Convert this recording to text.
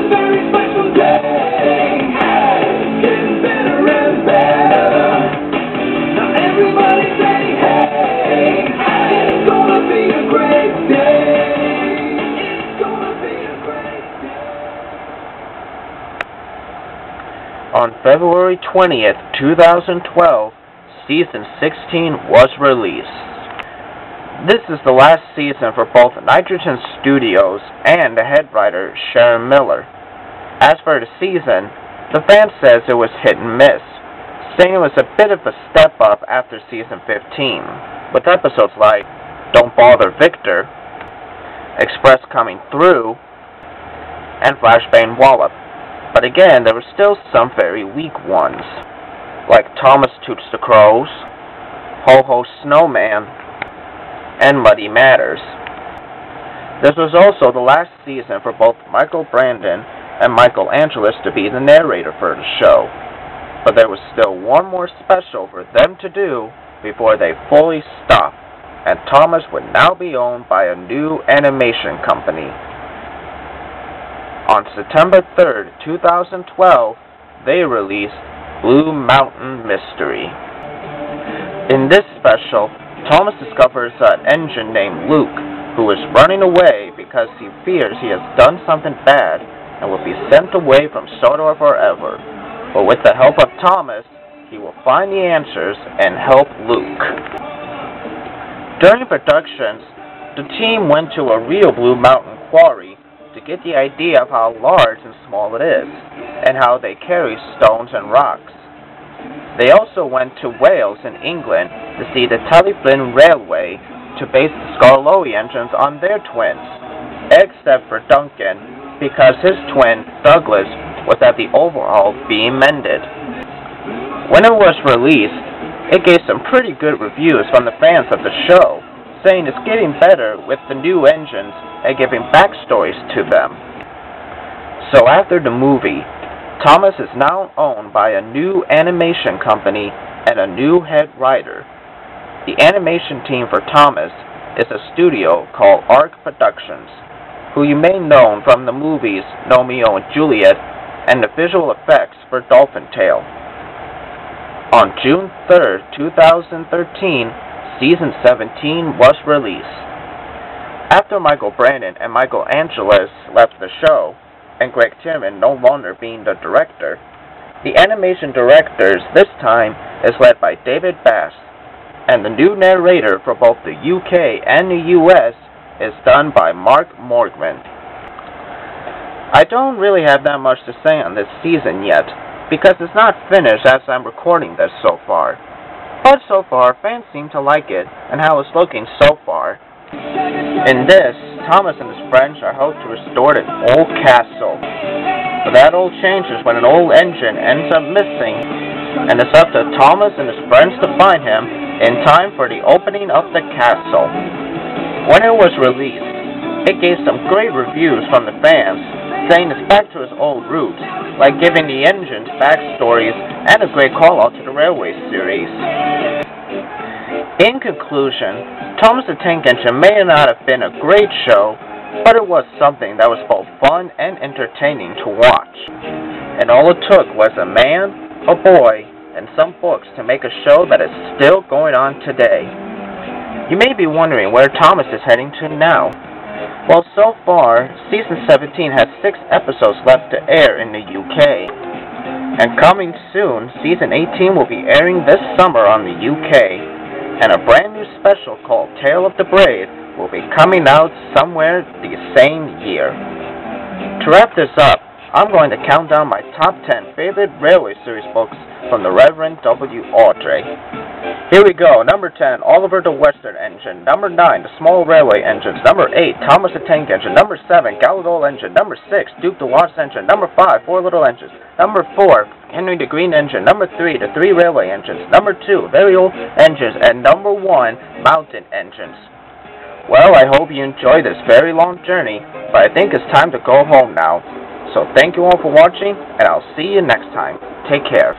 very special day. It's getting better and better. Now everybody say hey. It's gonna be a great day. It's gonna be a great day. On February 20th, 2012, Season 16 was released. This is the last season for both Nitrogen Studios and the head writer Sharon Miller. As for the season, the fan says it was hit and miss, saying it was a bit of a step up after Season 15, with episodes like Don't Bother Victor, Express Coming Through, and Flashbang Wallop. But again, there were still some very weak ones, like Thomas Toots the Crows, Ho Ho Snowman, and Muddy Matters. This was also the last season for both Michael Brandon and Michael Angelis to be the narrator for the show, but there was still one more special for them to do before they fully stopped, and Thomas would now be owned by a new animation company. On September 3rd, 2012, they released Blue Mountain Mystery. In this special, Thomas discovers an engine named Luke who is running away because he fears he has done something bad and will be sent away from Sodor forever. But with the help of Thomas, he will find the answers and help Luke. During productions, the team went to a real Blue Mountain quarry to get the idea of how large and small it is, and how they carry stones and rocks. They also went to Wales in England to see the Tully-Flynn Railway to base the Scarloey engines on their twins, except for Duncan, because his twin, Douglas, was at the overhaul being mended. When it was released, it gave some pretty good reviews from the fans of the show, saying it's getting better with the new engines and giving backstories to them. So after the movie, Thomas is now owned by a new animation company and a new head writer. The animation team for Thomas is a studio called ARC Productions, who you may know from the movies Romeo and Juliet and the visual effects for Dolphin Tale. On June 3rd, 2013, Season 17 was released. After Michael Brandon and Michael Angelis left the show, and Greg Tierman no longer being the director, the animation directors this time is led by David Bass, and the new narrator for both the UK and the US is done by Mark Morgman. I don't really have that much to say on this season yet, because it's not finished as I'm recording this so far. But so far, fans seem to like it, and how it's looking so far. In this, Thomas and his friends are helped to restore an old castle. But that all changes when an old engine ends up missing, and it's up to Thomas and his friends to find him in time for the opening of the castle. When it was released, it gave some great reviews from the fans, saying it's back to its old roots, like giving the engines backstories and a great call-out to the Railway series. In conclusion, Thomas the Tank Engine may not have been a great show, but it was something that was both fun and entertaining to watch. And all it took was a man, a boy, and some books to make a show that is still going on today. You may be wondering where Thomas is heading to now. Well, so far, Season 17 has 6 episodes left to air in the UK. And coming soon, Season 18 will be airing this summer on the UK. And a brand new special called Tale of the Brave will be coming out somewhere the same year. To wrap this up, I'm going to count down my top 10 favorite Railway series books from the Reverend W. Awdry. Here we go. Number 10, Oliver the Western Engine. Number 9, The Small Railway Engines. Number 8, Thomas the Tank Engine. Number 7, Galadol Engine. Number 6, Duke the Watts Engine. Number 5, Four Little Engines. Number 4, Henry the Green Engine. Number 3, The Three Railway Engines. Number 2, Very Old Engines. And number 1, Mountain Engines. Well, I hope you enjoyed this very long journey, but I think it's time to go home now. So thank you all for watching, and I'll see you next time. Take care.